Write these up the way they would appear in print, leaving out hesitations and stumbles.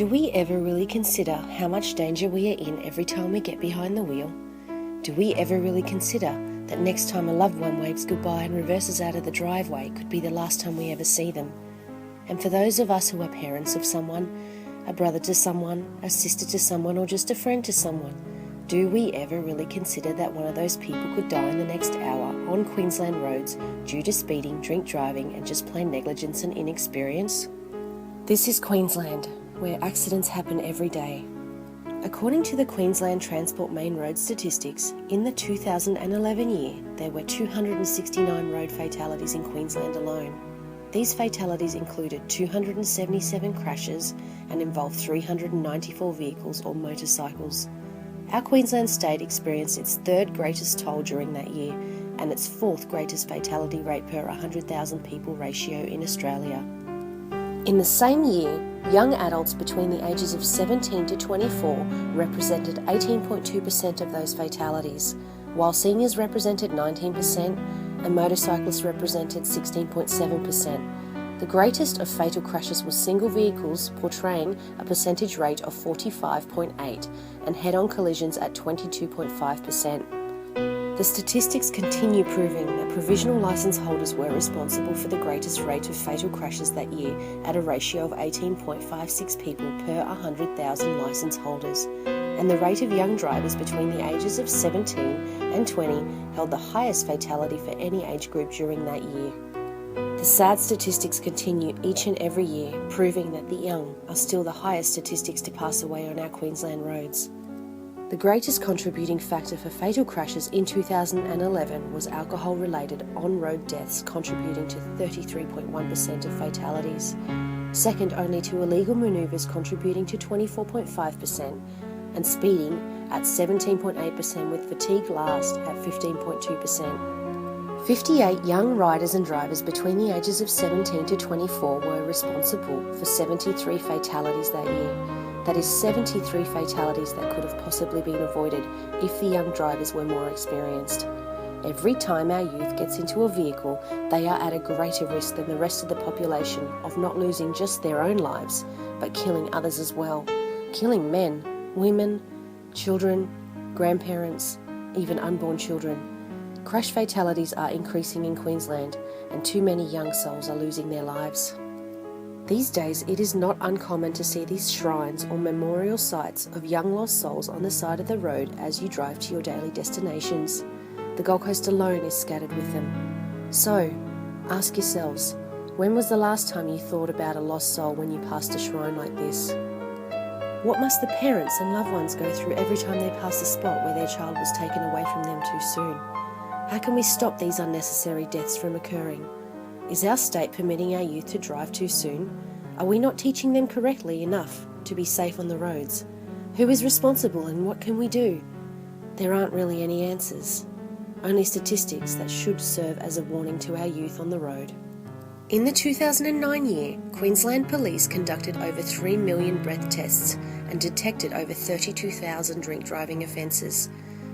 Do we ever really consider how much danger we are in every time we get behind the wheel? Do we ever really consider that next time a loved one waves goodbye and reverses out of the driveway could be the last time we ever see them? And for those of us who are parents of someone, a brother to someone, a sister to someone, or just a friend to someone, do we ever really consider that one of those people could die in the next hour on Queensland roads due to speeding, drink driving, and just plain negligence and inexperience? This is Queensland, where accidents happen every day. According to the Queensland Transport Main Road statistics, in the 2011 year, there were 269 road fatalities in Queensland alone. These fatalities included 277 crashes and involved 394 vehicles or motorcycles. Our Queensland state experienced its third greatest toll during that year and its fourth greatest fatality rate per 100,000 people ratio in Australia. In the same year, young adults between the ages of 17 to 24 represented 18.2% of those fatalities, while seniors represented 19% and motorcyclists represented 16.7%. The greatest of fatal crashes was single vehicles, portraying a percentage rate of 45.8% and head-on collisions at 22.5%. The statistics continue proving that provisional licence holders were responsible for the greatest rate of fatal crashes that year at a ratio of 18.56 people per 100,000 licence holders, and the rate of young drivers between the ages of 17 and 20 held the highest fatality for any age group during that year. The sad statistics continue each and every year, proving that the young are still the highest statistics to pass away on our Queensland roads. The greatest contributing factor for fatal crashes in 2011 was alcohol-related on-road deaths, contributing to 33.1% of fatalities, second only to illegal manoeuvres contributing to 24.5%, and speeding at 17.8% with fatigue last at 15.2%. 58 young riders and drivers between the ages of 17 to 24 were responsible for 73 fatalities that year. That is 73 fatalities that could have possibly been avoided if the young drivers were more experienced. Every time our youth gets into a vehicle, they are at a greater risk than the rest of the population of not losing just their own lives, but killing others as well. Killing men, women, children, grandparents, even unborn children. Crash fatalities are increasing in Queensland, and too many young souls are losing their lives. These days, it is not uncommon to see these shrines or memorial sites of young lost souls on the side of the road as you drive to your daily destinations. The Gold Coast alone is scattered with them. So, ask yourselves, when was the last time you thought about a lost soul when you passed a shrine like this? What must the parents and loved ones go through every time they pass the spot where their child was taken away from them too soon? How can we stop these unnecessary deaths from occurring? Is our state permitting our youth to drive too soon? Are we not teaching them correctly enough to be safe on the roads? Who is responsible and what can we do? There aren't really any answers, only statistics that should serve as a warning to our youth on the road. In the 2009 year, Queensland Police conducted over 3 million breath tests and detected over 32,000 drink driving offences.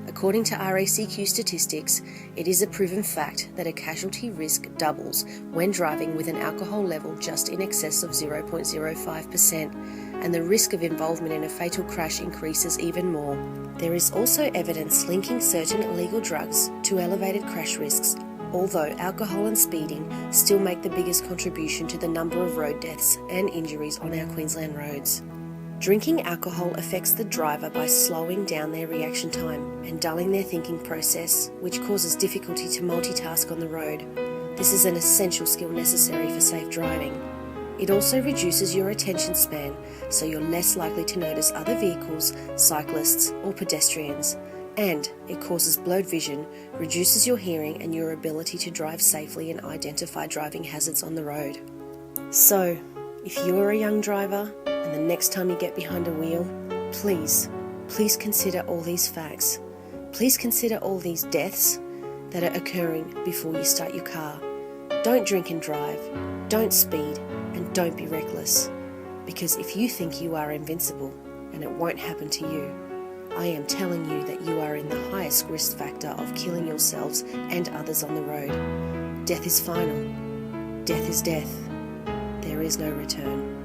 According to RACQ statistics, it is a proven fact that a casualty risk doubles when driving with an alcohol level just in excess of 0.05%, and the risk of involvement in a fatal crash increases even more. There is also evidence linking certain illegal drugs to elevated crash risks, although alcohol and speeding still make the biggest contribution to the number of road deaths and injuries on our Queensland roads. Drinking alcohol affects the driver by slowing down their reaction time and dulling their thinking process, which causes difficulty to multitask on the road. This is an essential skill necessary for safe driving. It also reduces your attention span, so you're less likely to notice other vehicles, cyclists, or pedestrians. And it causes blurred vision, reduces your hearing and your ability to drive safely and identify driving hazards on the road. So, if you're a young driver, and the next time you get behind a wheel, please consider all these facts. Please consider all these deaths that are occurring before you start your car. Don't drink and drive, don't speed, and don't be reckless. Because if you think you are invincible and it won't happen to you, I am telling you that you are in the highest risk factor of killing yourselves and others on the road. Death is final. Death is death. There is no return.